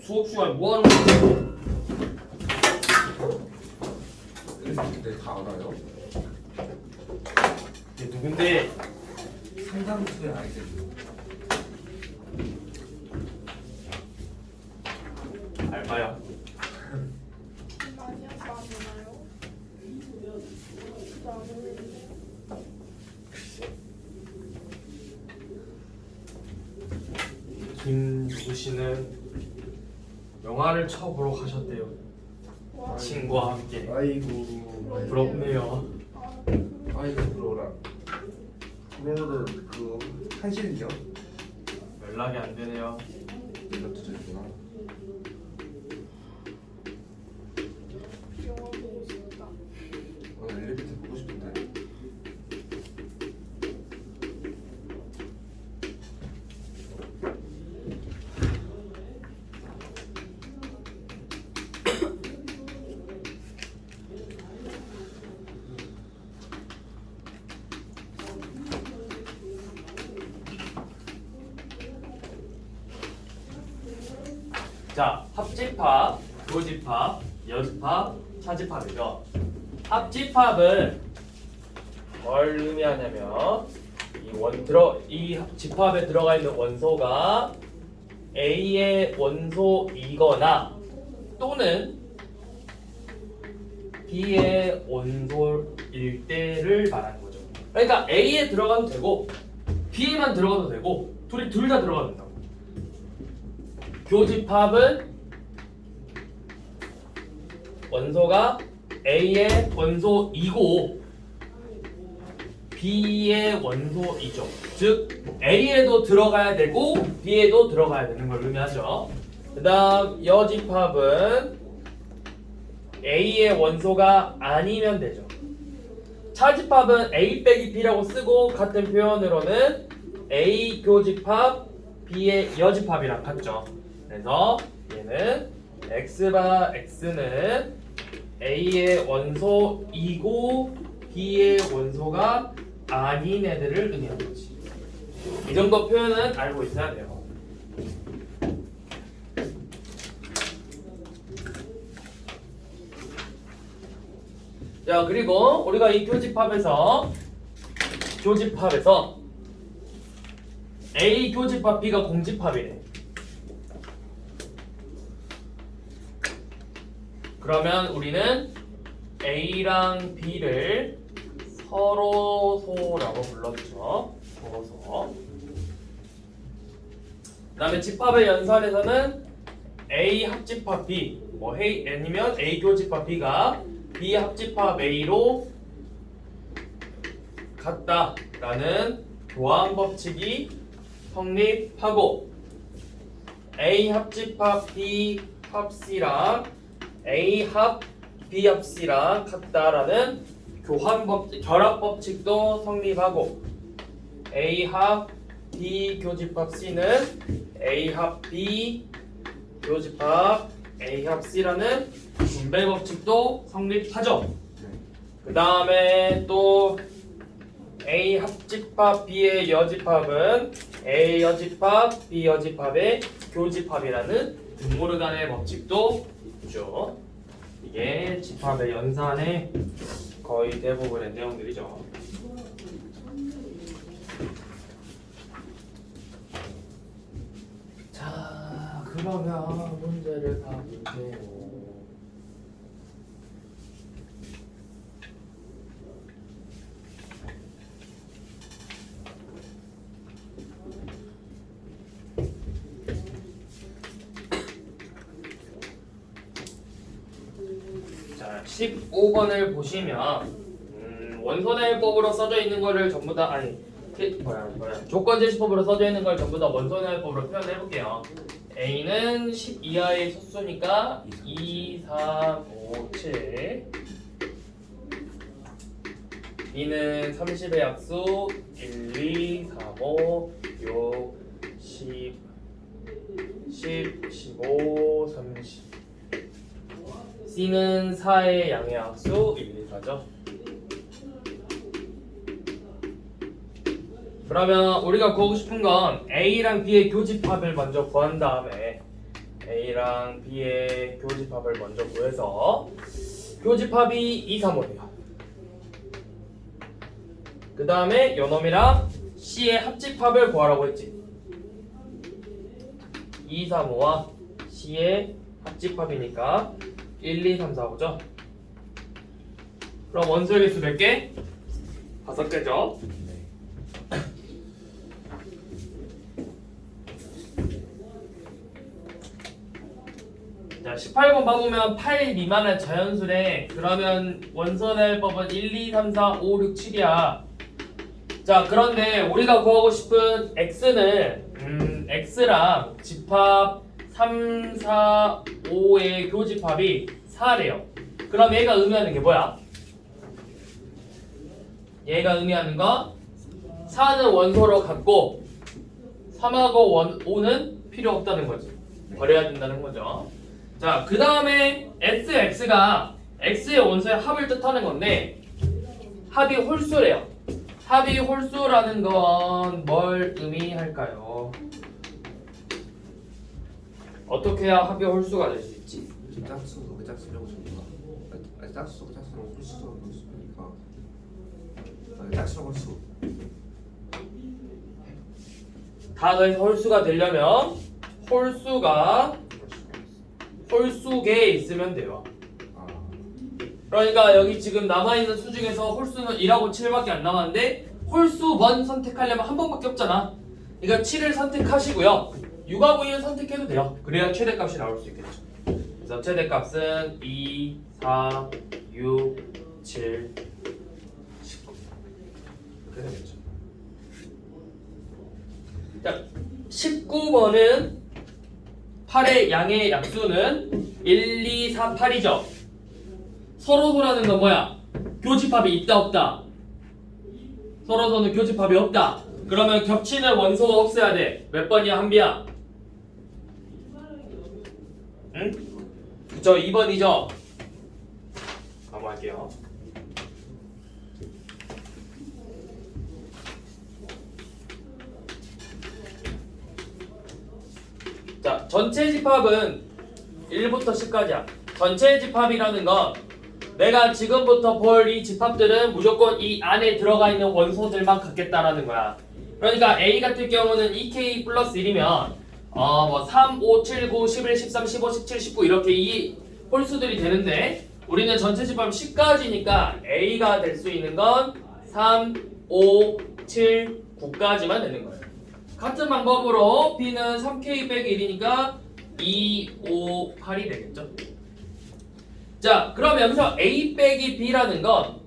수업 시간에 뭐 하는 거야? 근데 다 알아요? 얘 누군데? 상당수의 아이들. 알바야. 많이 아빠잖아요. 김누구 씨는 영화를 처보러 가셨대요. 친구와 함께. 아이고. 부럽네요. 아이고 부러워라. 그러면은 그 한실은요? 연락이 안 되네요. 이것도 저기구나. 영화 보고 싶다. 오늘 엘리베이터 보고 싶은데. 자, 합집합, 교집합, 여집합, 차집합이죠. 합집합은 뭘 의미하냐면 이 집합에 들어가 있는 원소가 A의 원소이거나 또는 B의 원소일 때를 말하는 거죠. 그러니까 A에 들어가도 되고 B에만 들어가도 되고 둘 다 들어가도 된다고. 교집합은 원소가 A의 원소이고 B의 원소이죠. 즉 A에도 들어가야 되고 B에도 들어가야 되는 걸 의미하죠. 그 다음 여집합은 A의 원소가 아니면 되죠. 차집합은 A 빼기 B라고 쓰고 같은 표현으로는 A 교집합 B의 여집합이랑 같죠. 그래서 얘는 X바 X는 A의 원소이고 B의 원소가 아닌 애들을 의미하는 거지. 이 정도 표현은 알고 있어야 돼요. 자, 그리고 우리가 이 교집합에서 A 교집합 B가 공집합이래. 그러면 우리는 A랑 B를 서로소라고 불렀죠. 서로소. 그 다음에 집합의 연산에서는 A 합집합 B, 뭐 아니면 A 교집합 B가 B 합집합 A로 같다라는 교환 법칙이 성립하고 A 합집합 B 합 C랑 A 합 B 합 C랑 같다라는 결합 법칙도 성립하고 A 합 B 교집합 C는 A 합 B 교집합 A 합 C라는 분배 법칙도 성립하죠. 그 다음에 또 A 합집합 B의 여집합은 A 여집합 B 여집합의 교집합이라는 등고르간의 법칙도 있죠. 이게 집합의 연산의 거의 대부분의 내용들이죠. 자, 그러면 문제를 봐볼게요. 자, 15번을 보시면 원소내일법으로 써져 있는 거를 전부 다 조건 제시법으로 써져 있는 걸 전부 다 원소내일법으로 표현해 볼게요. A는 10 이하의 소수니까 2, 3, 5, 7. B는 30의 약수 1, 2, 3, 5, 6, 10, 15, 30. C는 4의 양의 약수 1, 2, 4죠. 그러면 우리가 구하고 싶은 건 A랑 B의 교집합을 먼저 구한 다음에 A랑 B의 교집합을 먼저 구해서 교집합이 2, 3, 5예요. 그 다음에 요놈이랑 C의 합집합을 구하라고 했지. 2, 3, 5와 C의 합집합이니까 1, 2, 3, 4, 5죠. 그럼 원소의 개수 몇 개? 5개죠. 자, 18번 봐보면 8 미만의 자연수래. 그러면 원소의 법은 1, 2, 3, 4, 5, 6, 7이야. 자, 그런데 우리가 구하고 싶은 x는 x랑 집합 3, 4, 5의 교집합이 4래요. 그럼 얘가 의미하는 게 뭐야? 얘가 의미하는 거 4는 원소로 갖고 3하고 5는 필요 없다는 거지. 버려야 된다는 거죠. 자, 그 다음에 x가 x의 원소의 합을 뜻하는 건데 합이 홀수래요. 합이 홀수라는 건 뭘 의미할까요? 어떻게 해야 합이 홀수가 될 수 있지? 짝수가 왜 짝수냐고 전부가. 아니 짝수가 짝수라고 홀수가 홀수니까. 짝수가 홀수. 다 더해서 홀수가 되려면 홀수계에 있으면 돼요. 아, 그러니까 여기 지금 남아있는 수 중에서 홀수는 1하고 7밖에 안 남았는데 홀수 번 선택하려면 한 번밖에 없잖아. 그러니까 7을 선택하시고요. 6하고 2는 선택해도 돼요. 그래야 최대값이 나올 수 있겠죠. 그래서 최대값은 2, 4, 6, 7, 19 이렇게 되겠죠. 자, 19번은 8의 양의 약수는 1, 2, 4, 8이죠. 서로소라는 건 뭐야? 교집합이 있다 없다? 서로소는 교집합이 없다. 그러면 겹치는 원소가 없어야 돼. 몇 번이야 한비야? 응? 그쵸, 2번이죠. 넘어갈게요. 자, 전체 집합은 1부터 10까지야. 전체 집합이라는 건 내가 지금부터 볼 이 집합들은 무조건 이 안에 들어가 있는 원소들만 갖겠다라는 거야. 그러니까 A 같은 경우는 2K 플러스 1이면 뭐 3, 5, 7, 9, 11, 13, 15, 17, 19 이렇게 이 홀수들이 되는데 우리는 전체 집합 10까지니까 A가 될 수 있는 건 3, 5, 7, 9까지만 되는 거예요. 같은 방법으로 B는 3K 빼기 1이니까 2, 5, 8이 되겠죠. 자, 그럼 여기서 A 빼기 B라는 건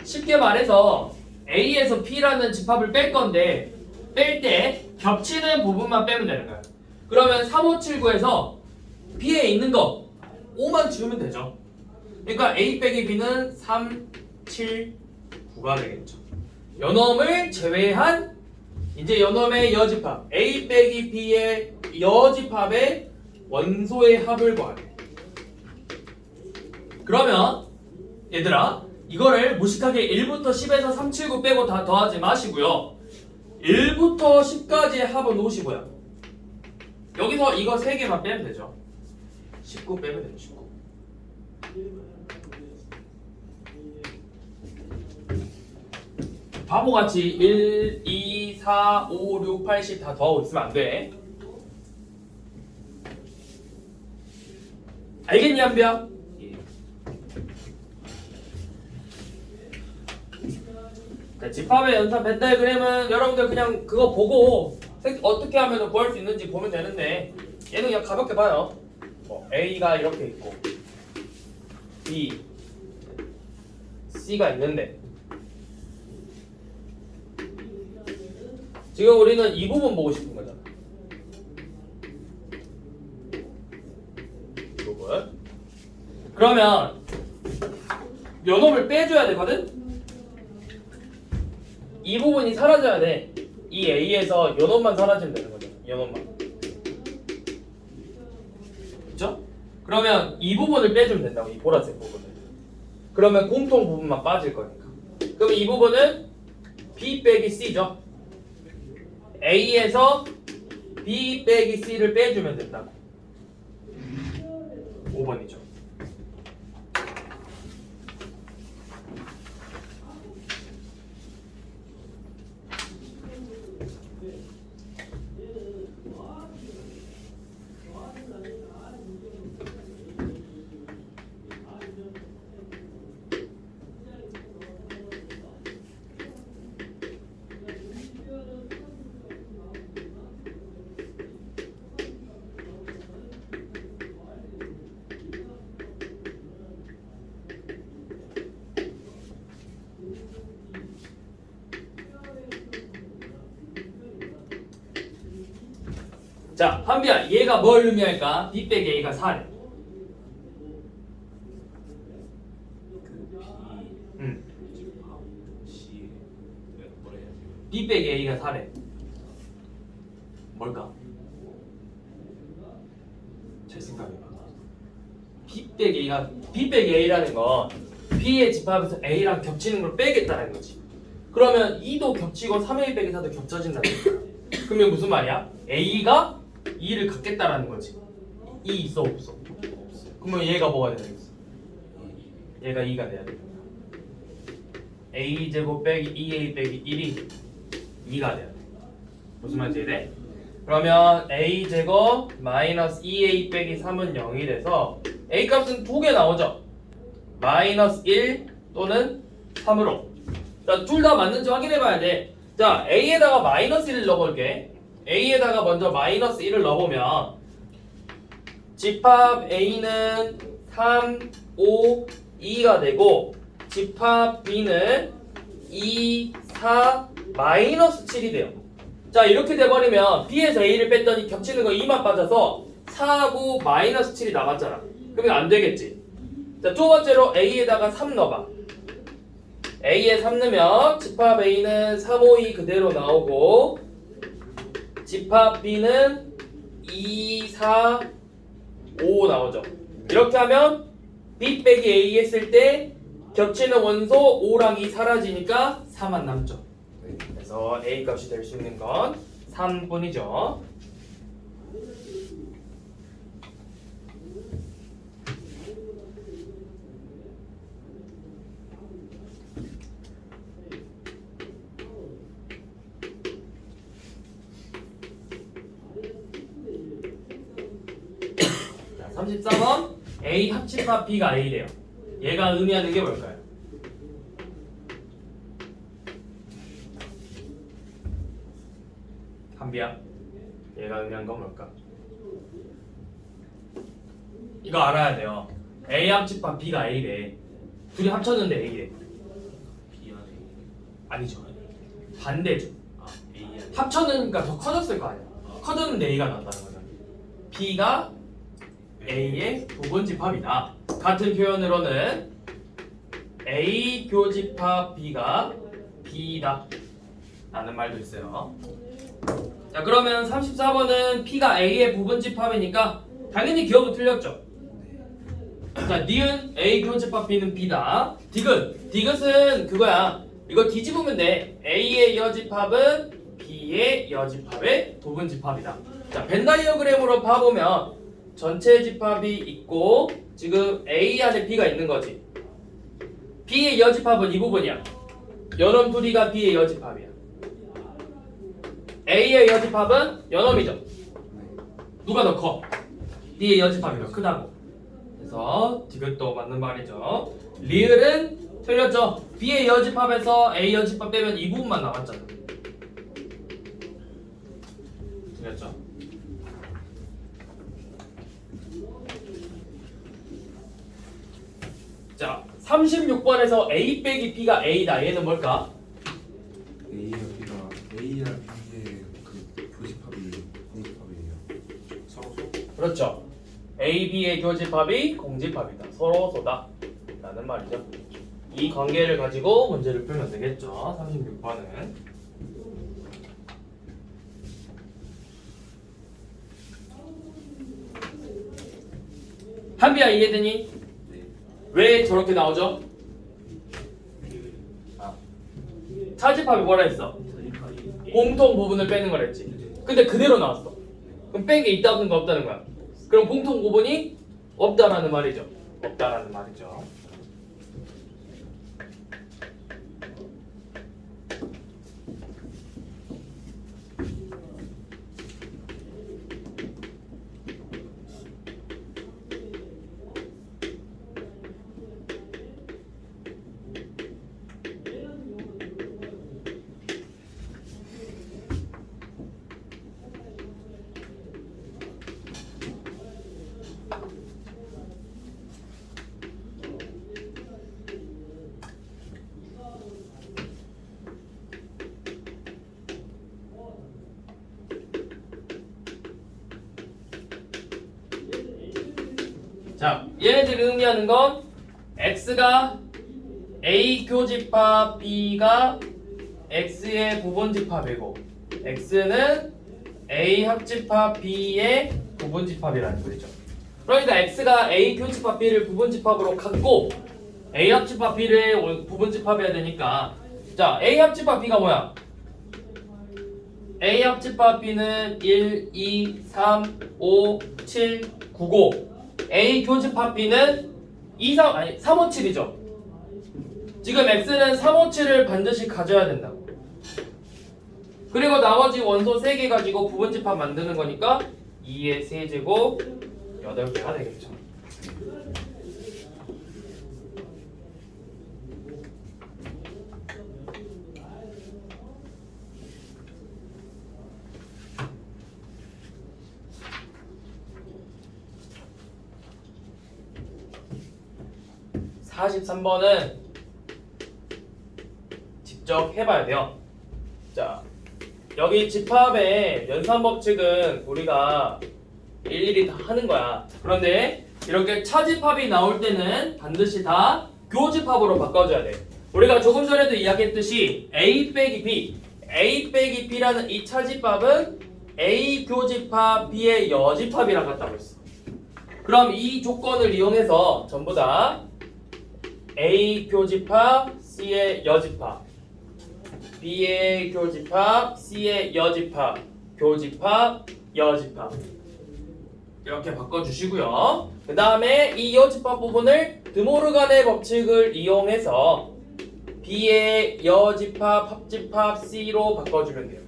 쉽게 말해서 A에서 B라는 집합을 뺄 건데 뺄 때 겹치는 부분만 빼면 되는 거야. 그러면 3, 5, 7, 9에서 B에 있는 거 5만 지우면 되죠. 그러니까 A 빼기 B는 3, 7, 9가 되겠죠. 요놈을 제외한 이제 요놈의 여집합 A 빼기 B의 여집합의 원소의 합을 구하래. 그러면 얘들아 이거를 무식하게 1부터 10에서 3, 7, 9 빼고 다 더하지 마시고요. 1부터 10까지의 합은 55야. 여기서 이거 3개만 빼면 되죠. 19 빼면 되죠. 19. 바보같이 1, 2, 4, 5, 6, 8, 10 다 더하고 있으면 안 돼. 알겠니 한비야? 집합의 연산 벤 다이그램은 여러분들 그냥 그거 보고 어떻게 하면 구할 수 있는지 보면 되는데 얘는 그냥 가볍게 봐요. A가 이렇게 있고 B, C가 있는데 지금 우리는 이 부분 보고 싶은 거잖아. 이 부분. 그러면 요놈을 빼줘야 되거든? 이 부분이 사라져야 돼. 이 A에서 요놈만 사라지면 되는 거죠. 요놈만. 그쵸? 그러면 이 부분을 빼주면 된다고. 이 보라색 부분을. 그러면 공통 부분만 빠질 거니까. 그럼 이 부분은 B 빼기 C죠. A에서 B 빼기 C를 빼주면 된다고. 5번이죠. 자, 한비야, 얘가 뭘 의미할까? B 빼기 A가 4래. 그 C 뭐라 해야지? B 빼기 A가 4래. 뭘까? 제 생각해봐. B 빼기 A라는 건 B의 집합에서 A랑 겹치는 걸 빼겠다는 거지. 그러면 2도 겹치고 3A 빼기 4도 겹쳐진다는 거야. 그러면 무슨 말이야? A가 2를 갖겠다라는 거지. 2 있어 없어? 없어. 그러면 얘가 뭐가 되겠어? 얘가 2가 돼야 돼. A 제곱 빼기 2A 빼기 1이 2가 돼야 돼. 무슨 말인지 이해돼? 그러면 A 제곱 마이너스 2A 빼기 3은 0이 돼서 A 값은 2개 나오죠? 마이너스 1 또는 3으로. 자, 둘 다 맞는지 확인해 봐야 돼. 자, A에다가 마이너스 1을 넣어볼게. A에다가 먼저 마이너스 1을 넣어보면 집합 A는 3, 5, 2가 되고 집합 B는 2, 4, 마이너스 7이 돼요. 자, 이렇게 돼버리면 B에서 A를 뺐더니 겹치는 거 2만 빠져서 4, 9, 마이너스 7이 남았잖아. 그러면 안 되겠지. 자, 두 번째로 A에다가 3 넣어봐. A에 3 넣으면 집합 A는 3, 5, 2 그대로 나오고 집합 B는 2, 4, 5 나오죠. 이렇게 하면 B 빼기 A 했을 때 겹치는 원소 5랑 2 사라지니까 4만 남죠. 네. 그래서 A 값이 될 수 있는 건 3분이죠. 자, 34번 A 합집합 B가 A래요. 얘가 의미하는 게 뭘까요? 한비야, 얘가 의미한 건 뭘까? 이거 알아야 돼요. A 합집합 B가 A래. 둘이 합쳤는데 A래. B 안에 아니죠. 반대죠. A 안에 합쳤으니까 더 커졌을 거 아니야. 커졌는데 A가 나왔다는 거잖아. B가 A의 부분집합이다. 같은 표현으로는 A 교집합 B가 B다 라는 말도 있어요. 자, 그러면 34번은 P가 A의 부분집합이니까 당연히 기억은 틀렸죠. 자, 니은 A 교집합 B는 B다. 디귿은 그거야. 이거 뒤집으면 돼. A의 여집합은 B의 여집합의 부분집합이다. 자, 벤 다이어그램으로 봐보면 전체 집합이 있고 지금 A 안에 B가 있는 거지. B의 여집합은 이 부분이야. 연엄 둘이가 B의 여집합이야. A의 여집합은 연엄이죠. 누가 더 커? B의 여집합이 더 크다고. 그래서 디귿도 맞는 말이죠. 리을은 틀렸죠. B의 여집합에서 A 여집합 빼면 이 부분만 남았잖아. 틀렸죠. 자, 36번에서 A 빼기 B가 A다. 얘는 뭘까? A랑 B가 A랑 B의 그 교집합이 공집합이에요. 서로 그렇죠. A, B의 교집합이 공집합이다. 서로소다. 라는 말이죠. 이 관계를 가지고 문제를 풀면 되겠죠. 36번은. 한비야, 이해되니? 네. 왜 저렇게 나오죠? 차집합이 뭐라 했어? 사집합이 공통 부분을 빼는 거랬지. 근데 그대로 나왔어. 그럼 뺀 게 있다는 거 없다는 거야. 그럼 공통 부분이 없다라는 말이죠. 없다라는 말이죠. 자, 얘네들이 의미하는 건 x가 a 교집합 b가 x의 부분집합이고 x는 a 합집합 b의 부분집합이라는 거죠. 그러니까 x가 a 교집합 b를 부분집합으로 갖고 a 합집합 b를 부분집합해야 되니까 자, a 합집합 b가 뭐야? a 합집합 b는 1, 2, 3, 5, 7, 9, 5 A 교집합 B는 357이죠. 지금 X는 357을 반드시 가져야 된다고. 그리고 나머지 원소 3개 가지고 부분집합 만드는 거니까 2의 세제곱 8개가 되겠죠. 자, 43번은 직접 해봐야 돼요. 자, 여기 집합의 연산 법칙은 우리가 일일이 다 하는 거야. 그런데 이렇게 차집합이 나올 때는 반드시 다 교집합으로 바꿔줘야 돼. 우리가 조금 전에도 이야기했듯이 A 빼기 B, B라는 이 차집합은 A 교집합 B의 여집합이랑 같다고 했어. 그럼 이 조건을 이용해서 전부 다 A 교집합 C의 여집합, B의 교집합 C의 여집합, 교집합 여집합 이렇게 바꿔주시고요. 그 다음에 이 여집합 부분을 드모르간의 법칙을 이용해서 B의 여집합 합집합 C로 바꿔주면 돼요.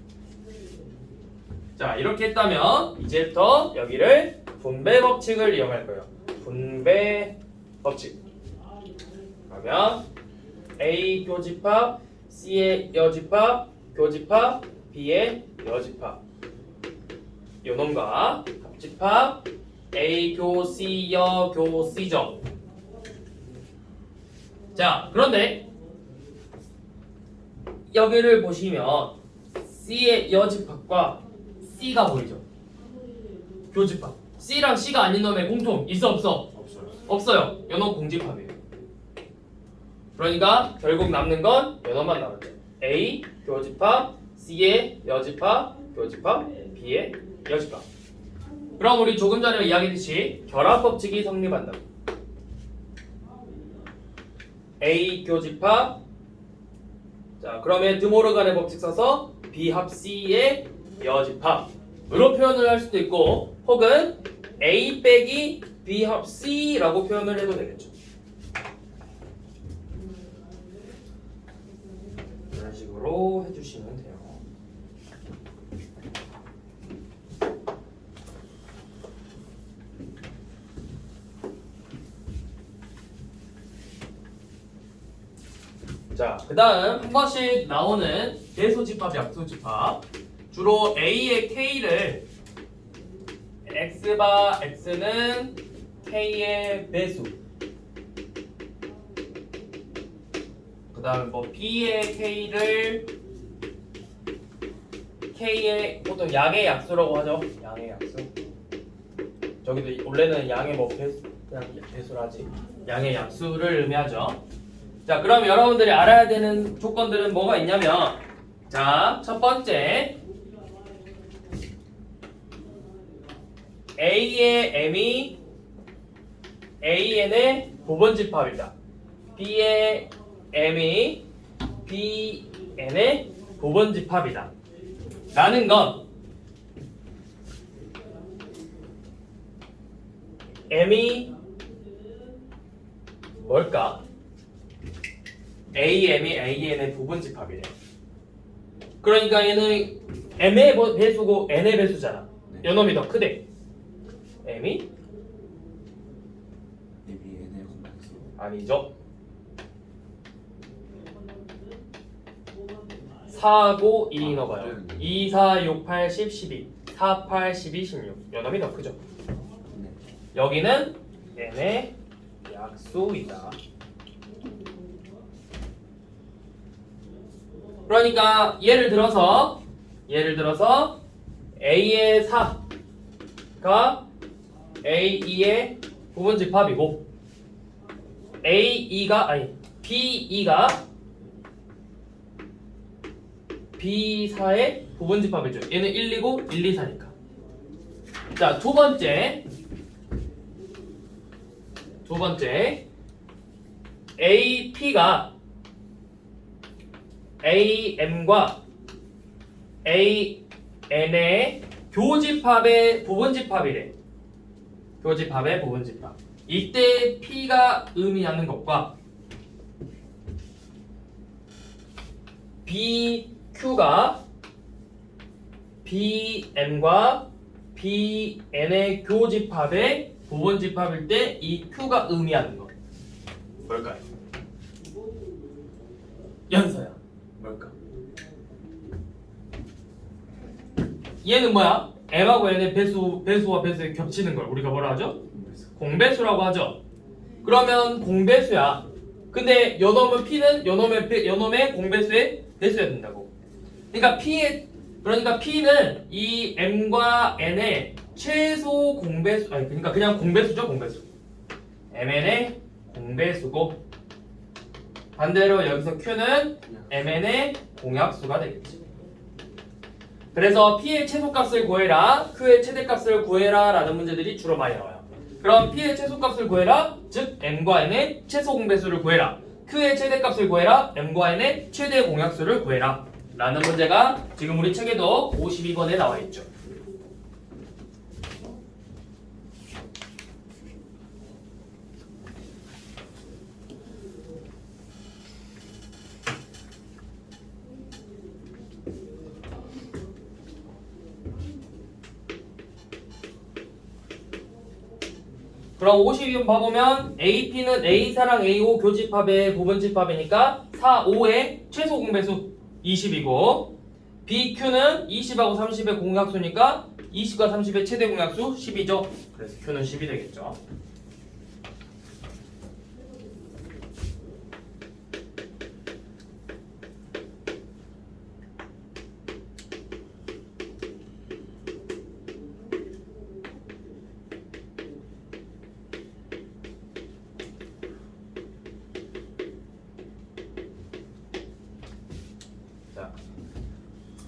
자, 이렇게 했다면 이제부터 여기를 분배 법칙을 이용할 거예요. 분배 법칙. 그러면 A 교집합 C의 여집합 교집합 B의 여집합 요놈과 합집합 A 교 C 여 교 C정. 자, 그런데 여기를 보시면 C의 여집합과 C가 보이죠? 교집합 C랑 C가 아닌 놈의 공통 있어 없어? 없어요. 요놈 공집합이에요. 그러니까 결국 남는 건 요놈만 남았죠. A 교집합 C의 여집합 교집합 B의 여집합. 그럼 우리 조금 전에 이야기했듯이 결합 법칙이 성립한다. A 교집합 자, 그러면 드모르간의 법칙 써서 B 합 C의 여집합으로 표현을 할 수도 있고 혹은 A 빼기 B 합 C라고 표현을 해도 되겠죠. 이런 식으로 해주시면 돼요. 자, 그 다음 한 번씩 나오는 대소집합, 약소집합. 주로 A의 K를 X바 X는 K의 배수. 그 다음 뭐 B의 K를 K의 보통 양의 약수라고 하죠. 양의 약수. 저기도 원래는 양의 뭐 배수, 그냥 배수를 하지. 양의 약수를 의미하죠. 자, 그럼 여러분들이 알아야 되는 조건들은 뭐가 있냐면 자, 첫 번째 A의 M이 AN의 부분집합이다. B의 M이 BN의 부분집합이다. 라는 건 m이 뭘까? am이 an의 부분집합이래. 그러니까 얘는 m의 배수고 n의 배수잖아. 네. 요놈이 더 크대. m이 ABN의 콤플렉스. 아니죠. 4고 1이 넣어봐요. 2, 4, 6, 8, 10, 12 4, 8, 12, 16 요놈이 더 크죠. 네. 여기는 n의 약수이다. 그러니까 예를 들어서 a의 4가 a2의 부분집합이고 b2가 b4의 부분집합이죠. 얘는 1, 2고 1, 2, 4니까. 자, 두 번째 AP가 AM과 AN의 교집합의 부분집합이래. 교집합의 부분집합. 이때 P가 의미하는 것과 BQ가 BM과 BN의 교집합의 부분집합일 때 이 Q가 의미하는 것 뭘까요? 연서야 뭘까? 얘는 뭐야? M하고 N의 배수와 배수에 겹치는 걸 우리가 뭐라 하죠? 공배수라고 하죠. 그러면 공배수야. 근데 요놈은 P는 요놈의 공배수에 배수해야 된다고. 그러니까 P는 이 M과 N의 최소 공배수 그러니까 그냥 공배수죠. 공배수. MN의 공배수고 반대로 여기서 Q는 MN의 공약수가 되겠지. 그래서 P의 최소값을 구해라, Q의 최대값을 구해라 라는 문제들이 주로 많이 나와요. 그럼 P의 최소값을 구해라, 즉 M과 N의 최소 공배수를 구해라. Q의 최대값을 구해라, M과 N의 최대 공약수를 구해라 라는 문제가 지금 우리 책에도 52번에 나와 있죠. 그럼 52번 봐보면 AP는 A4랑 A5 교집합의 부분집합이니까 4, 5의 최소 공배수 20이고 BQ는 20하고 30의 공약수니까 20과 30의 최대 공약수 10이죠. 그래서 Q는 10이 되겠죠.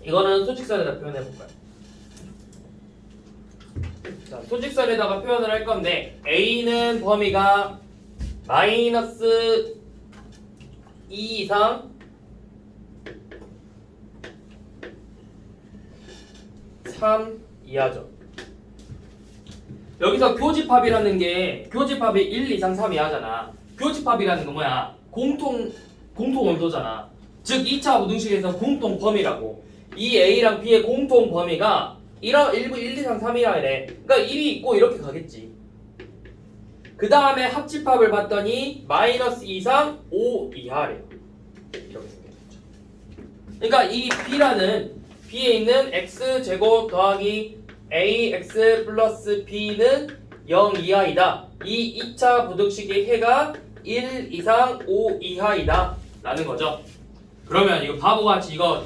이거는 수직선에다 표현해 볼까요? 자, 수직선에다가 표현을 할 건데 A는 범위가 마이너스 2 이상 3 이하죠. 여기서 교집합이라는 게 교집합이 1 이상 3 이하잖아. 교집합이라는 건 뭐야? 공통 원소잖아. 즉 2차 우등식에서 공통 범위라고. 이 A랑 B의 공통 범위가 1, 2, 3, 3이라 이래. 그러니까 1이 있고 이렇게 가겠지. 그 다음에 합집합을 봤더니 마이너스 2 이상 5 이하래요. 이렇게 생겼죠. 그러니까 이 B라는 B에 있는 X제곱 더하기 AX 플러스 B는 0 이하이다. 이 2차 부등식의 해가 1 이상 5 이하이다 라는 거죠. 그러면 이거 바보같이 이거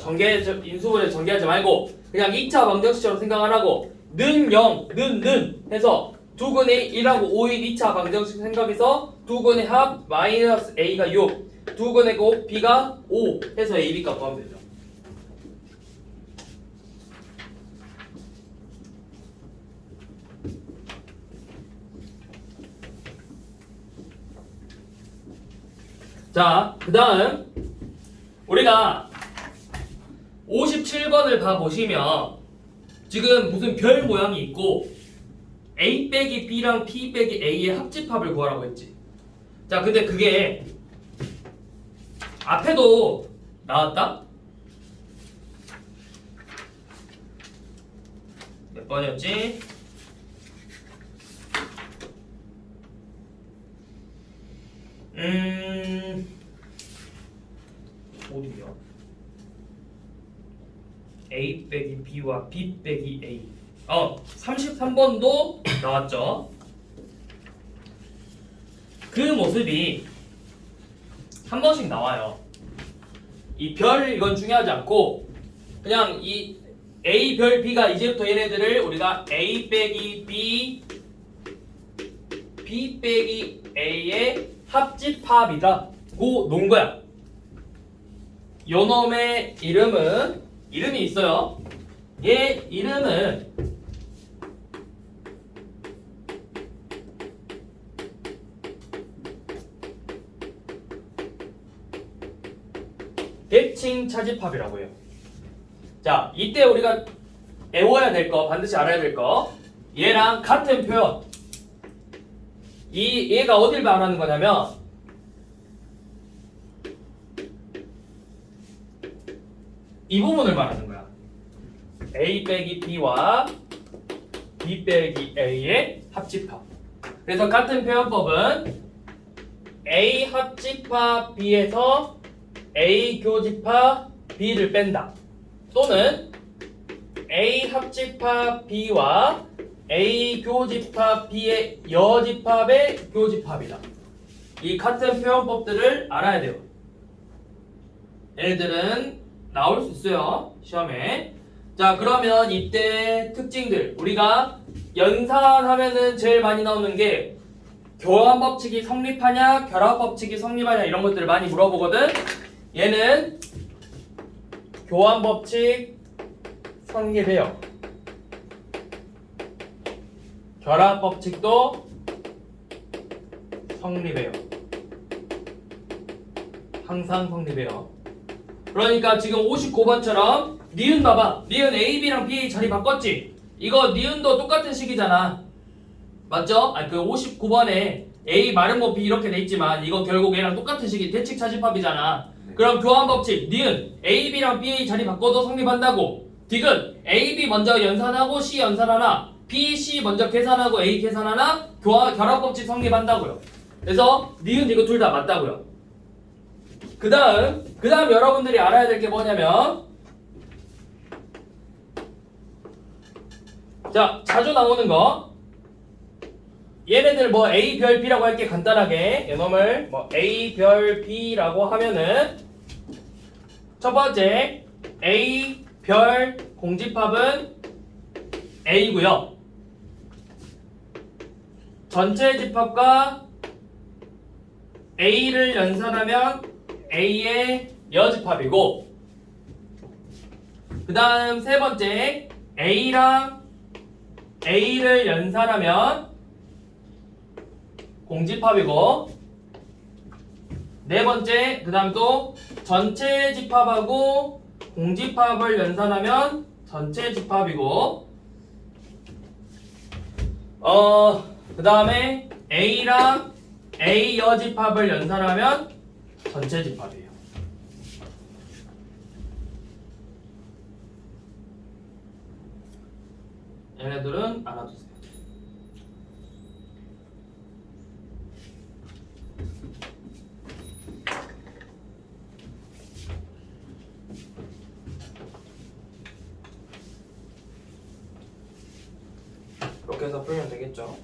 인수분해 전개하지 말고 그냥 2차 방정식처럼 생각을 하고 는 0, 는 해서 두근의 1하고 5인 2차 방정식 생각해서 두근의 합 마이너스 A가 6 두근의 곱 B가 5 해서 A, B값 구하면 되죠. 자, 그 다음 우리가 57번을 봐보시면 지금 무슨 별 모양이 있고 A 빼기 B랑 P 빼기 A의 합집합을 구하라고 했지. 자, 근데 그게 앞에도 나왔다? 몇 번이었지? 어디야? A 빼기 B와 B 빼기 A. 33번도 나왔죠. 그 모습이 한 번씩 나와요. 이 별 이건 중요하지 않고 그냥 이 A 별 B가 이제부터 얘네들을 우리가 A 빼기 B, B 빼기 A의 합집합이라고 놓은 거야. 요 놈의 이름이 있어요. 얘 이름은 대칭 차집합이라고 해요. 자, 이때 우리가 외워야 될 거, 반드시 알아야 될 거, 얘랑 같은 표현. 얘가 어딜 말하는 거냐면 이 부분을 말하는 거야. A 빼기 B와 B 빼기 A의 합집합. 그래서 같은 표현법은 A 합집합 B에서 A 교집합 B를 뺀다. 또는 A 합집합 B와 A 교집합 B의 여집합의 교집합이다. 이 같은 표현법들을 알아야 돼요. 얘네들은 나올 수 있어요, 시험에. 자, 그러면 이때 특징들. 우리가 연산하면은 제일 많이 나오는 게 교환 법칙이 성립하냐, 결합 법칙이 성립하냐 이런 것들을 많이 물어보거든. 얘는 교환 법칙 성립해요. 결합 법칙도 성립해요. 항상 성립해요. 그러니까 지금 59번처럼 니은 봐봐. 니은 A, B랑 B 자리 바꿨지? 이거 니은도 똑같은 식이잖아. 맞죠? 아니 그 59번에 A 마름모 B 이렇게 돼 있지만 이거 결국 얘랑 똑같은 식이 대칭 차집합이잖아. 그럼 교환 법칙 니은 A, B랑 B 자리 바꿔도 성립한다고. 디귿 A, B 먼저 연산하고 C 연산하나 B, C 먼저 계산하고 A 계산하나 결합 법칙 성립한다고요. 그래서 니은 이거 둘 다 맞다고요. 그 다음 여러분들이 알아야 될 게 뭐냐면 자, 자주 나오는 거 얘네들 뭐 A 별 B라고 할게. 간단하게 얘놈을 뭐 A 별 B라고 하면은 첫 번째 A 별 공집합은 A고요. 전체 집합과 A를 연산하면 A의 여집합이고, 그 다음 세 번째 A랑 A를 연산하면 공집합이고, 네 번째 그 다음 또 전체 집합하고 공집합을 연산하면 전체 집합이고, 그 다음에 A랑 A 여집합을 연산하면 전체 집합이에요. 얘네들은 알아두세요. 이렇게 해서 풀면 되겠죠.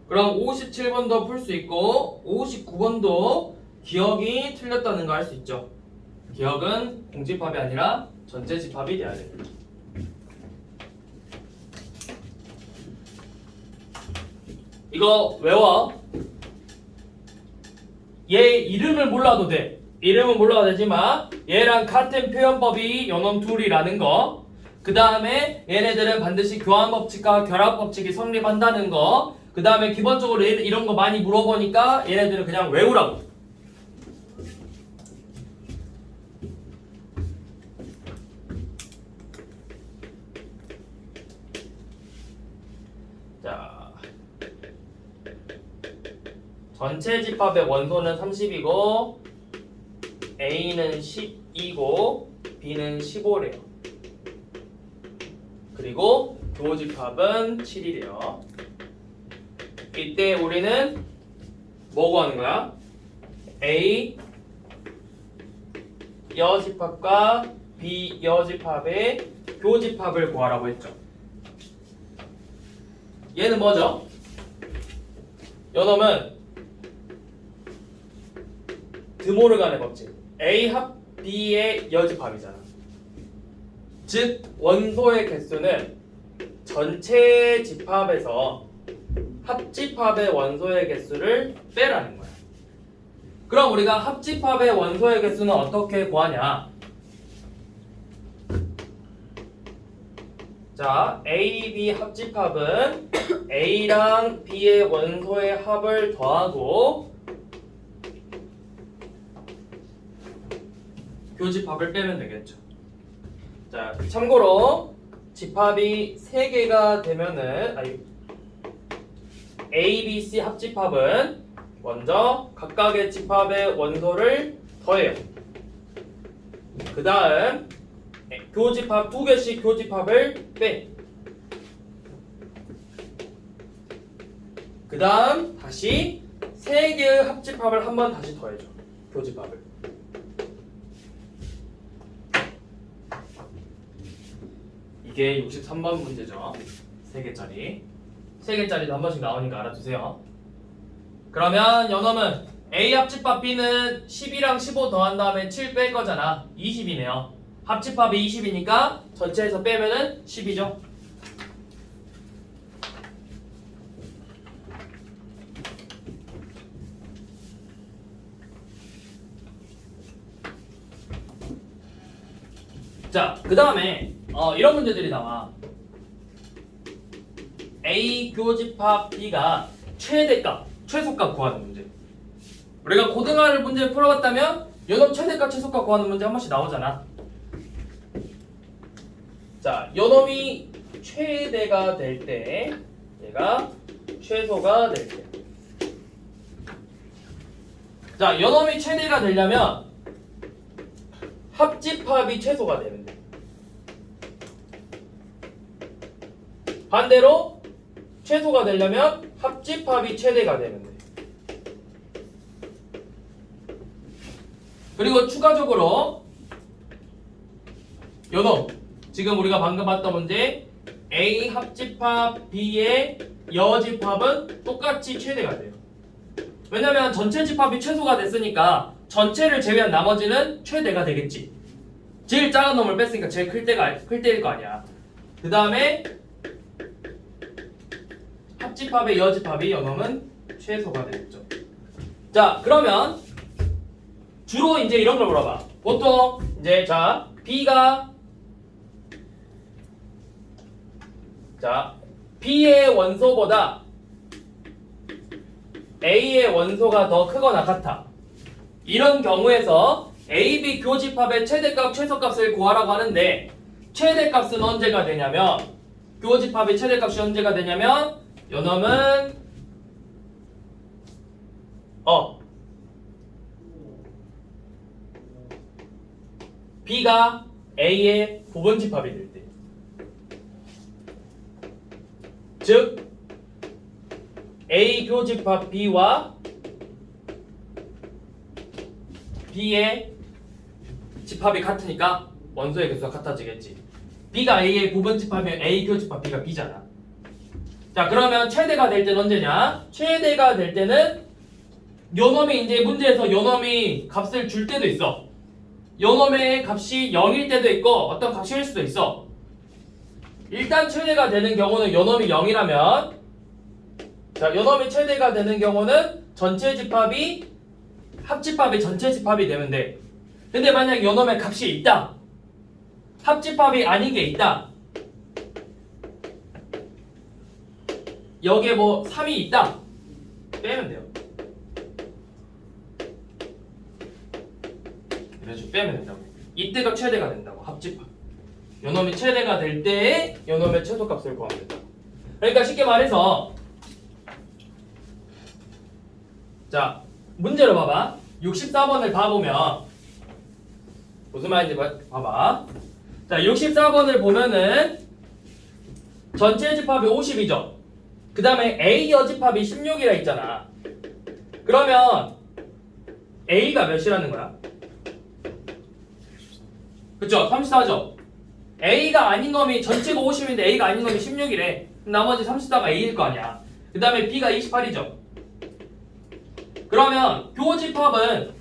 그럼 57번도 풀 수 있고 59번도 기억이 틀렸다는 거 알 수 있죠. 기억은 공집합이 아니라 전체 집합이 돼야 돼요. 이거 외워. 얘 이름을 몰라도 돼. 이름은 몰라도 되지만 얘랑 같은 표현법이 요놈 둘이라는 거. 그 다음에 얘네들은 반드시 교환 법칙과 결합 법칙이 성립한다는 거. 그 다음에 기본적으로 이런 거 많이 물어보니까 얘네들은 그냥 외우라고. 전체 집합의 원소는 30이고 A는 10이고 B는 15래요. 그리고 교집합은 7이래요. 이때 우리는 뭐 구하는 거야? A 여집합과 B 여집합의 교집합을 구하라고 했죠. 얘는 뭐죠? 요놈은 드모르간의 법칙. A 합 B의 여집합이잖아. 즉 원소의 개수는 전체 집합에서 합집합의 원소의 개수를 빼라는 거야. 그럼 우리가 합집합의 원소의 개수는 어떻게 구하냐? 자, A, B 합집합은 A랑 B의 원소의 합을 더하고 교집합을 빼면 되겠죠. 자, 참고로 집합이 3개가 되면은 A, B, C 합집합은 먼저 각각의 집합의 원소를 더해요. 그 다음 교집합 2개씩 교집합을 빼. 그 다음 다시 3개의 합집합을 한 번 다시 더해줘. 교집합을. 이게 63번 문제죠. 3개짜리. 3개짜리도 한 번씩 나오니까 알아두세요. 그러면 요놈은 A 합집합 B는 10이랑 15 더한 다음에 7 뺄 거잖아. 20이네요. 합집합이 20이니까 전체에서 빼면은 10이죠. 자, 그 다음에 이런 문제들이 나와. A 교집합 B가 최대값, 최소값 구하는 문제. 우리가 고등학을 문제 풀어봤다면 요놈 최대값, 최소값 구하는 문제 한 번씩 나오잖아. 자, 요놈이 최대가 될 때, 얘가 최소가 될 때. 자, 요놈이 최대가 되려면 합집합이 최소가 되면 돼. 반대로 최소가 되려면 합집합이 최대가 되면 돼. 그리고 추가적으로 요놈 지금 우리가 방금 봤던 문제 A 합집합 B의 여집합은 똑같이 최대가 돼요. 왜냐면 전체 집합이 최소가 됐으니까 전체를 제외한 나머지는 최대가 되겠지. 제일 작은 놈을 뺐으니까 제일 클 때일 거 아니야. 그 다음에 합집합의 여집합이 요놈은 최소가 되겠죠. 자, 그러면 주로 이제 이런 걸 물어봐. 보통 이제 자 B가 B의 원소보다 A의 원소가 더 크거나 같아. 이런 경우에서 A, B 교집합의 최대값, 최소값을 구하라고 하는데 최대값은 언제가 되냐면 교집합의 최대값이 언제가 되냐면 요놈은 B가 A의 부분집합이 될 때. 즉 A 교집합 B와 B의 집합이 같으니까 원소의 개수가 같아지겠지. B가 A의 부분집합이면 A 교집합 B가 B잖아. 자, 그러면 최대가 될 때는 언제냐? 최대가 될 때는 요놈이 이제 문제에서 요놈이 값을 줄 때도 있어. 요놈의 값이 0일 때도 있고 어떤 값이 일 수도 있어. 일단 최대가 되는 경우는 요놈이 0이라면 자, 요놈이 최대가 되는 경우는 전체 집합이 합집합이 전체 집합이 되면 돼. 근데 만약 요놈의 값이 있다. 합집합이 아닌 게 있다. 여기에 뭐 3이 있다. 빼면 돼요. 이래서 빼면 된다고. 이때가 최대가 된다고. 합집합. 요놈이 최대가 될 때에 요놈의 최소값을 구하면 된다고. 그러니까 쉽게 말해서 자, 문제로 봐봐. 64번을 봐보면 무슨 말인지 봐봐. 자, 64번을 보면은 전체 집합이 50이죠. 그 다음에 A 여집합이 16이라 있잖아. 그러면 A가 몇이라는 거야? 그쵸? 34죠? A가 아닌 놈이 전체가 50인데 A가 아닌 놈이 16이래. 나머지 34가 A일 거 아니야. 그 다음에 B가 28이죠. 그러면 교집합은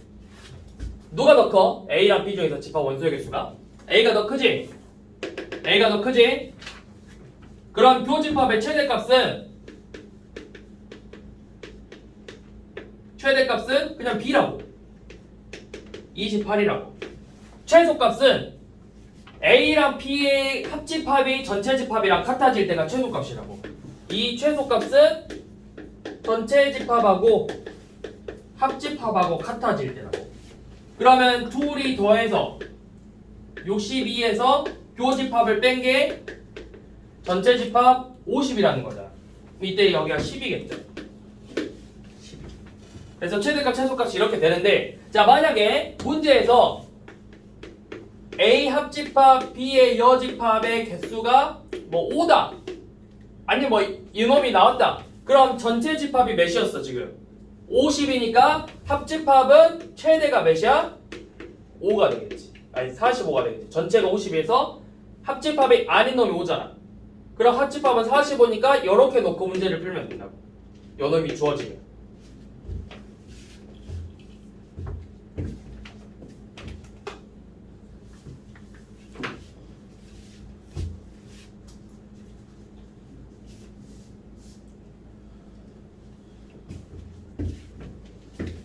누가 더 커? A랑 B 중에서 집합 원소의 개수가? A가 더 크지? A가 더 크지? 그럼 교집합의 최대값은 그냥 B라고. 28이라고. 최소값은 A랑 B의 합집합이 전체 집합이랑 같아질 때가 최소값이라고. 이 최소값은 전체 집합하고 합집합하고 같아질 때라고. 그러면 둘이 더해서 62에서 교집합을 뺀 게 전체 집합 50이라는 거잖아. 이때 여기가 10이겠죠. 10. 그래서 최대값 최소값이 이렇게 되는데, 자, 만약에 문제에서 A 합집합 B의 여집합의 개수가 뭐 5다 아니 뭐 이놈이 나왔다. 그럼 전체 집합이 몇이었어 지금? 50이니까 합집합은 최대가 몇이야? 5가 되겠지. 아니 45가 되겠지. 전체가 50에서 합집합이 아닌 놈이 5잖아. 그럼 합집합은 45니까 이렇게 놓고 문제를 풀면 된다고. 요 놈이 주어지면.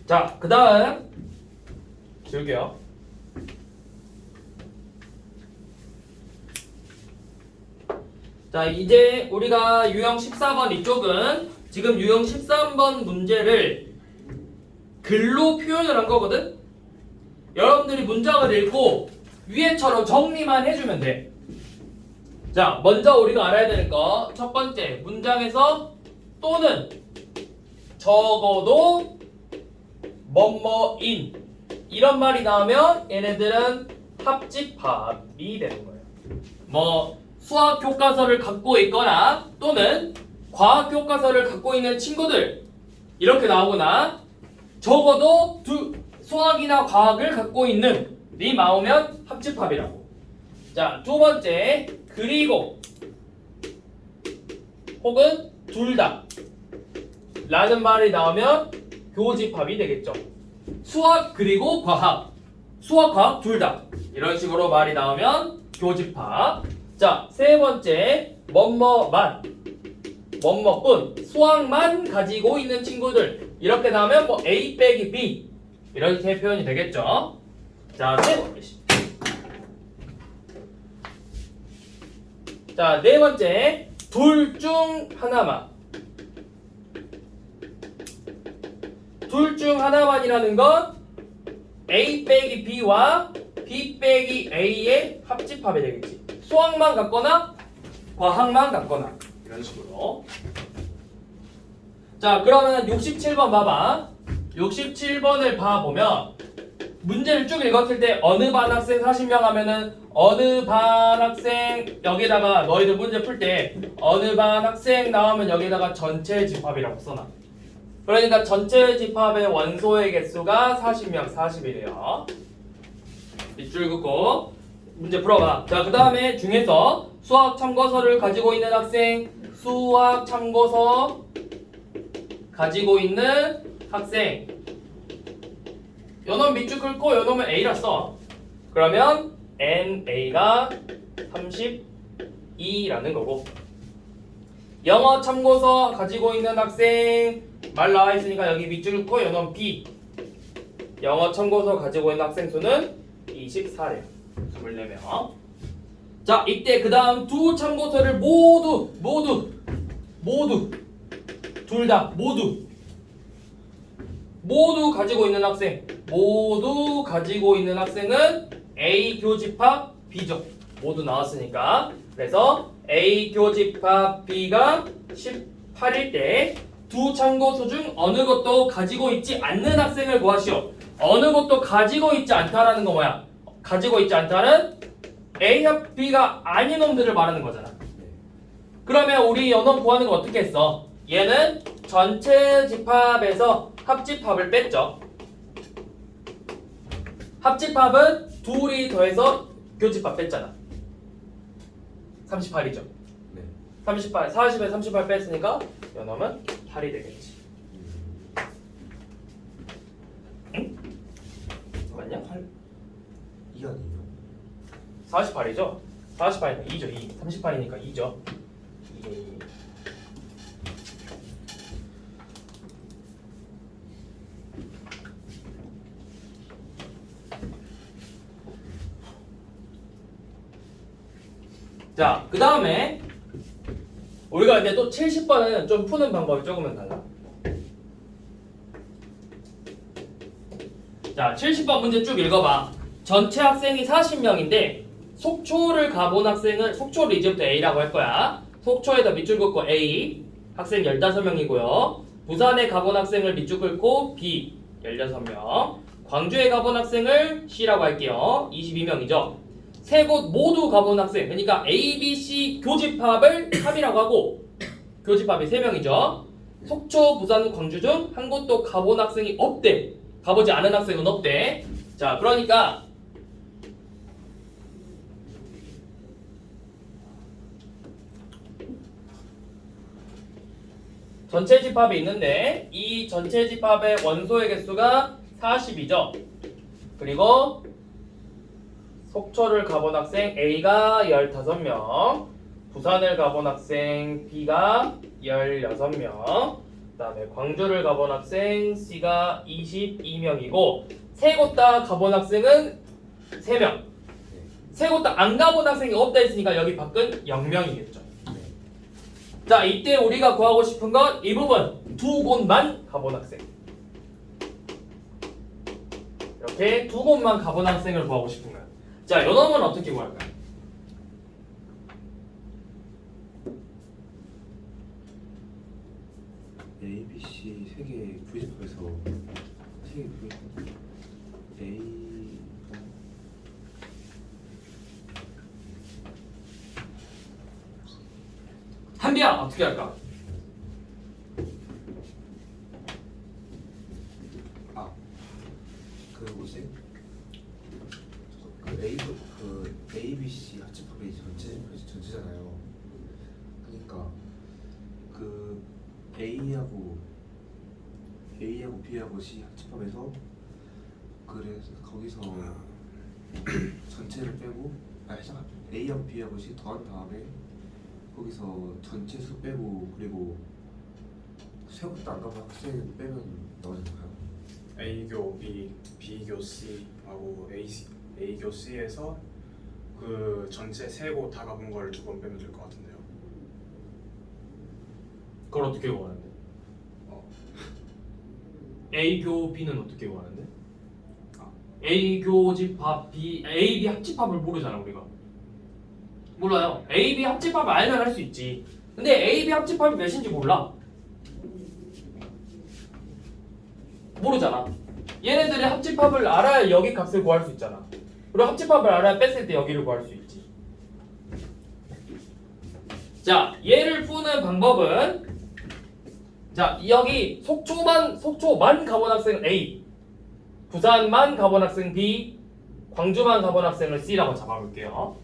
자, 그 다음 지울게요. 자, 이제 우리가 유형 14번 이쪽은 지금 유형 13번 문제를 글로 표현을 한 거거든? 여러분들이 문장을 읽고 위에처럼 정리만 해주면 돼. 자, 먼저 우리가 알아야 되는 거 첫 번째, 문장에서 또는 적어도 뭐뭐인 이런 말이 나오면 얘네들은 합집합이 되는 거예요. 뭐 수학 교과서를 갖고 있거나 또는 과학 교과서를 갖고 있는 친구들 이렇게 나오거나 적어도 수학이나 과학을 갖고 있는 이 나오면 합집합이라고. 자, 두 번째, 그리고 혹은 둘 다 라는 말이 나오면 교집합이 되겠죠. 수학 그리고 과학, 수학 과학 둘 다 이런 식으로 말이 나오면 교집합. 자, 세 번째, 뭐뭐만, 뭐뭐뿐, 수학만 가지고 있는 친구들 이렇게 나오면 뭐 A 빼기 B 이렇게 표현이 되겠죠. 자, 네 번째, 둘 중 하나만. 둘 중 하나만이라는 건 A 빼기 B와 B 빼기 A의 합집합이 되겠지. 수학만 갖거나 과학만 갖거나 이런 식으로. 자, 그러면 67번 봐봐. 67번을 봐보면 문제를 쭉 읽었을 때 어느 반 학생 40명 하면은 어느 반 학생 여기다가 너희들 문제 풀 때 어느 반 학생 나오면 여기다가 전체 집합이라고 써놔. 그러니까 전체 집합의 원소의 개수가 40명 40이래요. 밑줄 긋고 문제 풀어봐. 자, 그 다음에 중에서 수학 참고서를 가지고 있는 학생, 수학 참고서 가지고 있는 학생 요놈 밑줄 긋고 요놈은 A라 써. 그러면 NA가 32라는 거고, 영어 참고서 가지고 있는 학생 말 나와 있으니까 여기 밑줄 긋고 요놈 B, 영어 참고서 가지고 있는 학생 수는 24래요. 24명. 자, 이때 그 다음 두 참고서를 모두 둘 다 모두 가지고 있는 학생, 모두 가지고 있는 학생은 A 교집합 B죠. 모두 나왔으니까. 그래서 A 교집합 B가 18일 때 두 참고수 중 어느 것도 가지고 있지 않는 학생을 구하시오. 어느 것도 가지고 있지 않다라는 거 뭐야? 가지고 있지 않다는 A와 B가 아닌 놈들을 말하는 거잖아. 그러면 우리 연원 구하는 거 어떻게 했어? 얘는 전체 집합에서 합집합을 뺐죠. 합집합은 둘이 더해서 교집합 뺐잖아. 38이죠. 네. 38, 40에 38 뺐으니까 연놈은 8이 되겠지. 응? 맞냐? 8? 2 아니에요? 48이죠? 48이니까 2죠. 2. 38이니까 2죠. 2. 자, 그 다음에 우리가 이제 또 70번은 좀 푸는 방법이 조금은 달라. 자, 70번 문제 쭉 읽어봐. 전체 학생이 40명인데 속초를 가본 학생은 속초를 이제부터 A라고 할 거야. 속초에다 밑줄 긋고 A 학생 15명이고요. 부산에 가본 학생을 밑줄 긋고 B 16명. 광주에 가본 학생을 C라고 할게요. 22명이죠. 세 곳 모두 가본 학생, 그러니까 A, B, C 교집합을 3이라고 하고 교집합이 3명이죠. 속초, 부산, 광주 중 한 곳도 가본 학생이 없대. 가보지 않은 학생은 없대. 자, 그러니까 전체 집합이 있는데 이 전체 집합의 원소의 개수가 40이죠. 그리고 속초를 가본 학생 A가 15명, 부산을 가본 학생 B가 16명, 그 다음에 광주를 가본 학생 C가 22명이고 세 곳 다 가본 학생은 3명, 세 곳 다 안 가본 학생이 없다 했으니까 여기 밖은 0명이겠죠. 자, 이때 우리가 구하고 싶은 건 이 부분 두 곳만 가본 학생. 이렇게 두 곳만 가본 학생을 구하고 싶은 거야. 자, 요놈은 어떻게 구할까요? A, B, C 세 개 교집합에서 세개 교집합 A가 한비야 어떻게 할까? 그 뭐지? 그 A, B, C 합집합이 전체잖아요. 그러니까 그 A하고 B하고 C 합집합에서 그래서 거기서 전체를 빼고 A하고 B하고 C 더한 다음에 거기서 전체 수 빼고 그리고 세 곳도 안 가본 학생 빼면 나오잖아요. A교 B, B교 C 하고 A교 C에서 그 전체 세 곳 다 가본 걸 두 번 빼면 될 것 같은데요. 그걸 어떻게 구하는데? A교 B는 어떻게 구하는데? A교 집합 B, A, B 합집합을 모르잖아 우리가. 몰라요. A, B 합집합을 알면 할 수 있지. 근데 A, B 합집합이 몇인지 몰라. 모르잖아. 얘네들의 합집합을 알아야 여기 값을 구할 수 있잖아. 그리고 합집합을 알아야 뺐을 때 여기를 구할 수 있지. 자, 얘를 푸는 방법은 자, 여기 속초만 가본 학생 A, 부산만 가본 학생 B, 광주만 가본 학생을 C라고 잡아볼게요.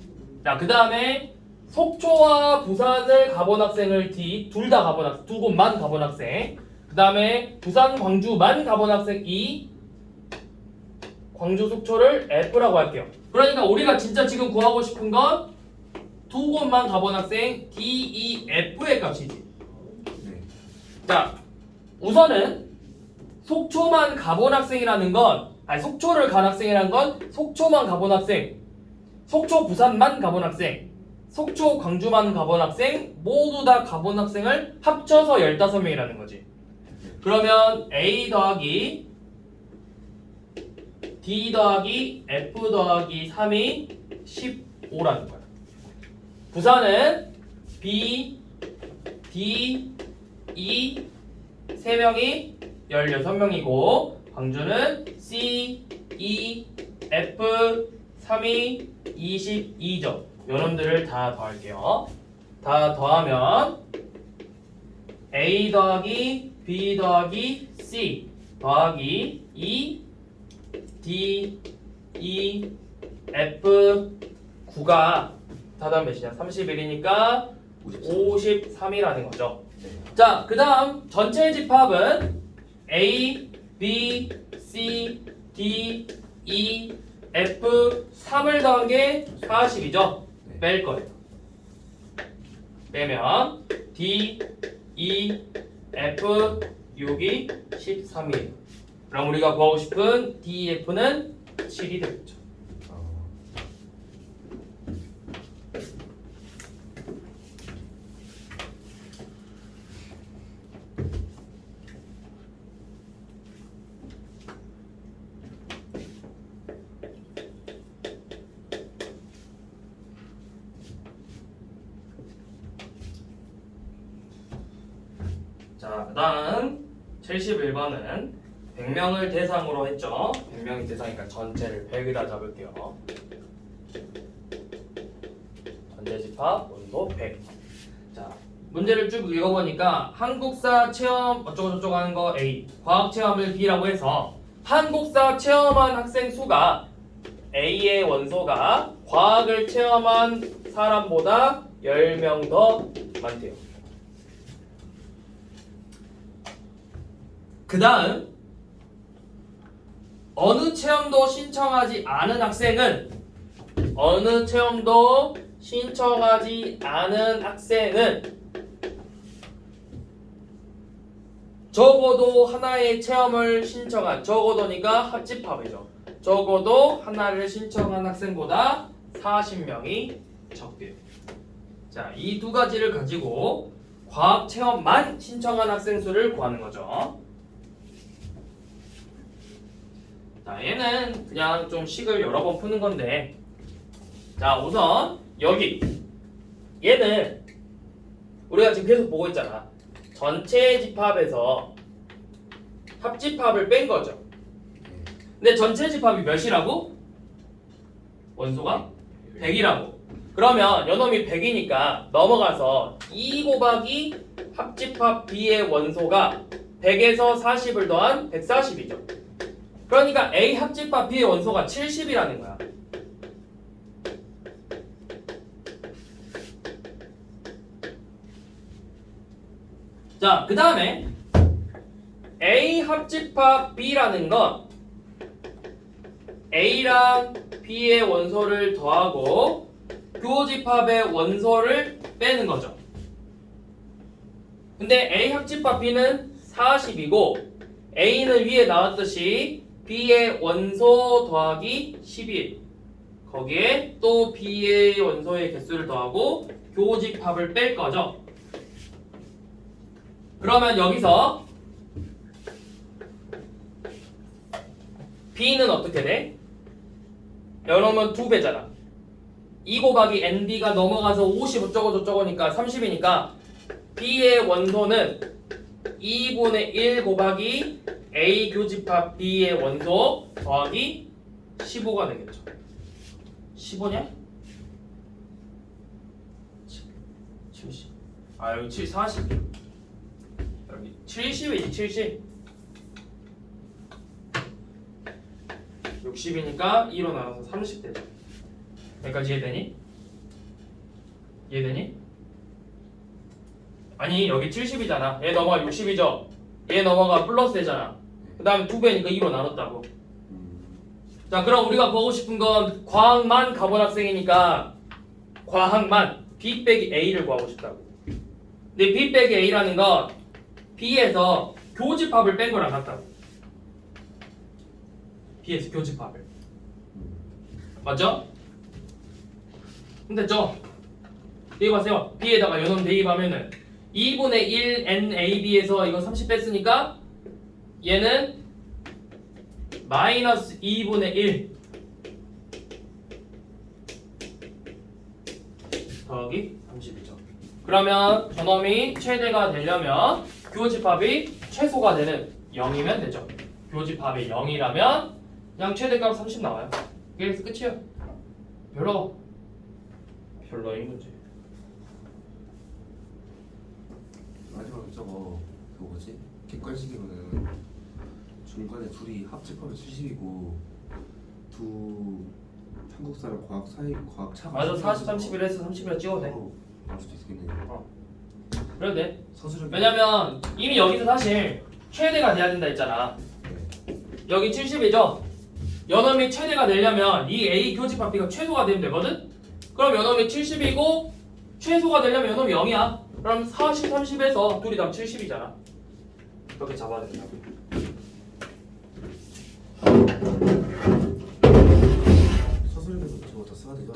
자, 그 다음에 속초와 부산을 가본 학생을 D, 둘 다 가본 학생, 두 곳만 가본 학생. 그 다음에 부산, 광주만 가본 학생 E, 광주, 속초를 F라고 할게요. 그러니까 우리가 진짜 지금 구하고 싶은 건 두 곳만 가본 학생 D, E, F의 값이지. 네. 자, 우선은 속초만 가본 학생이라는 건, 아니 속초를 간 학생이라는 건 속초만 가본 학생, 속초 부산만 가본 학생, 속초 광주만 가본 학생 모두 다 가본 학생을 합쳐서 15명이라는 거지. 그러면 A 더하기 D 더하기 F 더하기 3이 15라는 거야. 부산은 B, D, E, 3명이 16명이고 광주는 C, E, F, 3이 22죠. 요놈들을 다 더할게요. 다 더하면 A 더하기 B 더하기 C 더하기 E, D, E, F, 9가 다 더하면 몇이냐? 31이니까 53이라는 거죠. 네. 자, 그 다음 전체 집합은 A, B, C, D, E, F 3을 더한 게 40이죠. 네. 뺄 거예요. 빼면 D, E, F 6이 13이에요. 그럼 우리가 구하고 싶은 D, F는 7이 되겠죠. 자, 그 다음 71번은 100명을 대상으로 했죠. 100명이 대상이니까 전체를 100이라 잡을게요. 전체 집합 원소 100. 자, 문제를 쭉 읽어보니까 한국사 체험 어쩌고저쩌고 하는 거 A, 과학 체험을 B라고 해서 한국사 체험한 학생 수가 A의 원소가 과학을 체험한 사람보다 10명 더 많대요. 그 다음 어느 체험도 신청하지 않은 학생은 적어도 하나의 체험을 신청한 적어도니까 합집합이죠. 적어도 하나를 신청한 학생보다 40명이 적대요. 자, 이 두 가지를 가지고 과학 체험만 신청한 학생 수를 구하는 거죠. 자, 얘는 그냥 좀 식을 여러 번 푸는 건데, 자, 우선 여기 얘는 우리가 지금 계속 보고 있잖아. 전체 집합에서 합집합을 뺀 거죠. 근데 전체 집합이 몇이라고? 원소가 100이라고. 그러면 요놈이 100이니까 넘어가서 2 곱하기 합집합 B의 원소가 100에서 40을 더한 140이죠. 그러니까 A 합집합 B의 원소가 70이라는 거야. 자, 그 다음에 A 합집합 B라는 건 A랑 B의 원소를 더하고 교집합의 원소를 빼는 거죠. 근데 A 합집합 B는 40이고 A는 위에 나왔듯이 B의 원소 더하기 12. 거기에 또 B의 원소의 개수를 더하고 교집합을 뺄 거죠. 그러면 여기서 B는 어떻게 돼? 여러분 2배잖아. 2 곱하기 NB가 넘어가서 50 어쩌고저쩌고니까 30이니까 B의 원소는 2분의 1 곱하기 A 교집합 B의 원소 더하기 15가 되겠죠. 15냐? 70. 아, 여기 40. 여기 70이지, 70. 60이니까 2로 나눠서 30 되죠. 여기까지 이해되니? 이해되니? 아니, 여기 70이잖아. 얘 넘어가 60이죠. 얘 넘어가 플러스 되잖아. 그 다음에 2배니까 2로 나눴다고. 자, 그럼 우리가 보고 싶은 건 과학만 가본 학생이니까 과학만 B 빼기 A를 구하고 싶다고. 근데 B 빼기 A라는 건 B에서 교집합을 뺀 거랑 같다고. B에서 교집합을. 맞죠? 됐죠? 이거 보세요. B에다가 요놈 대입하면은 2분의 1 NAB에서 이거 30 뺐으니까 얘는 마이너스 2분의 1 더하기 30이죠. 그러면 저놈이 최대가 되려면 교집합이 최소가 되는 0이면 되죠. 교집합이 0이라면 그냥 최대값 30 나와요. 그래서 끝이에요. 별로인 문제. 마지막에 저거 그 뭐지? 객관식이면은 중간에 둘이 합집하면 70이고 두 한국 사람 과학 사이 과학 차가 맞아. 40, 31 해서 30이라 찍어도 돼. 나올 수도 있겠네. 그래도 돼. 서술형. 왜냐면 이미 여기서 사실 최대가 돼야 된다 했잖아. 여기 70이죠? 연놈이 최대가 되려면 이 A 교집합 B가 최소가 되면 되거든? 그럼 연놈이 70이고 최소가 되려면 연놈이 0이야. 그럼 40, 30에서 둘이 다 70이잖아. 이렇게 잡아야 된다고. 서술형에서 저거 다 써야 되죠?